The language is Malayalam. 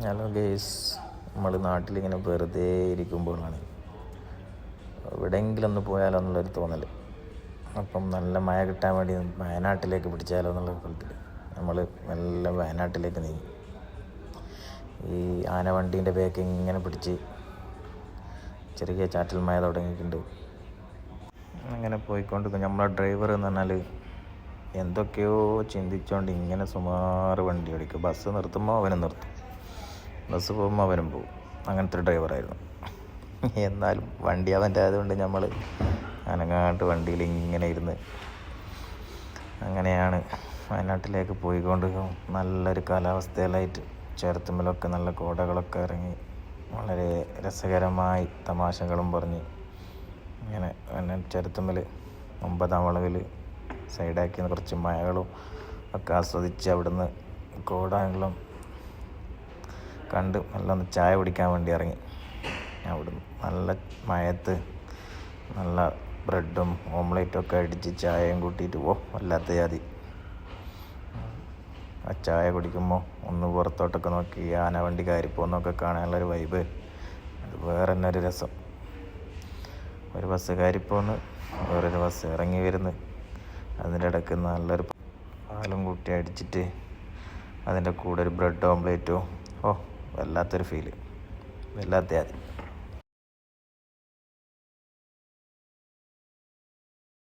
ഹലോ ഗേസ്, നമ്മൾ നാട്ടിലിങ്ങനെ വെറുതെ ഇരിക്കുമ്പോഴാണ് എവിടെയെങ്കിലും ഒന്ന് പോയാലോ എന്നുള്ളൊരു തോന്നൽ. അപ്പം നല്ല മഴ കിട്ടാൻ വേണ്ടി വയനാട്ടിലേക്ക് പിടിച്ചാലോ എന്നുള്ള സ്ഥലത്തിൽ നമ്മൾ നല്ല വയനാട്ടിലേക്ക് നീങ്ങി. ഈ ആനവണ്ടീൻ്റെ ബാക്ക് ഇങ്ങനെ പിടിച്ച് ചെറിയ ചാറ്റൽ മഴ തുടങ്ങിയിട്ടുണ്ട്. അങ്ങനെ പോയിക്കൊണ്ട് നമ്മളെ ഡ്രൈവർ എന്ന് പറഞ്ഞാൽ എന്തൊക്കെയോ ചിന്തിച്ചുകൊണ്ട് ഇങ്ങനെ സുമാറ് വണ്ടി ഓടിക്കും. ബസ് നിർത്തുമ്പോൾ അവനും നിർത്തും, ബസ് പോകുമ്പോൾ അവനും പോകും. അങ്ങനത്തെ ഒരു ഡ്രൈവറായിരുന്നു. എന്നാലും വണ്ടി അവൻ്റെ ആയതുകൊണ്ട് നമ്മൾ അനങ്ങാണ്ട് വണ്ടിയിൽ ഇങ്ങനെ ഇരുന്ന് അങ്ങനെയാണ് വയനാട്ടിലേക്ക് പോയിക്കൊണ്ട്. നല്ലൊരു കാലാവസ്ഥയിലായിട്ട് ചുരത്തുമ്മലൊക്കെ നല്ല കോടകളൊക്കെ ഇറങ്ങി വളരെ രസകരമായി തമാശകളും പറഞ്ഞ് ഇങ്ങനെ ചുരത്തുമ്മൽ 9-ാം വളവിൽ സൈഡാക്കി കുറച്ച് മഴകളും ഒക്കെ ആസ്വദിച്ച് അവിടുന്ന് കോടകളും കണ്ട് നല്ല ഒന്ന് ചായ കുടിക്കാൻ വേണ്ടി ഇറങ്ങി. അവിടുന്ന് നല്ല മഴയത്ത് നല്ല ബ്രെഡും ഓംലേറ്റും ഒക്കെ അടിച്ച് ചായയും കൂട്ടിയിട്ട് വല്ലാത്ത ജാതി. ആ ചായ കുടിക്കുമ്പോൾ ഒന്ന് പുറത്തോട്ടൊക്കെ നോക്കി ആനവണ്ടി കയറിപ്പോന്നൊക്കെ കാണാനുള്ളൊരു വൈബ്, അത് വേറെ തന്നെ ഒരു രസം. ഒരു ബസ് കയറിപ്പോന്ന് വേറൊരു ബസ് ഇറങ്ങി വരുന്നു, അതിൻ്റെ ഇടയ്ക്ക് നല്ലൊരു പാലും കൂട്ടി അടിച്ചിട്ട് അതിൻ്റെ കൂടെ ഒരു ബ്രെഡ് ഓംലേറ്റോ, വല്ലാത്തൊരു ഫീല്, വല്ലാത്ത ജാതി.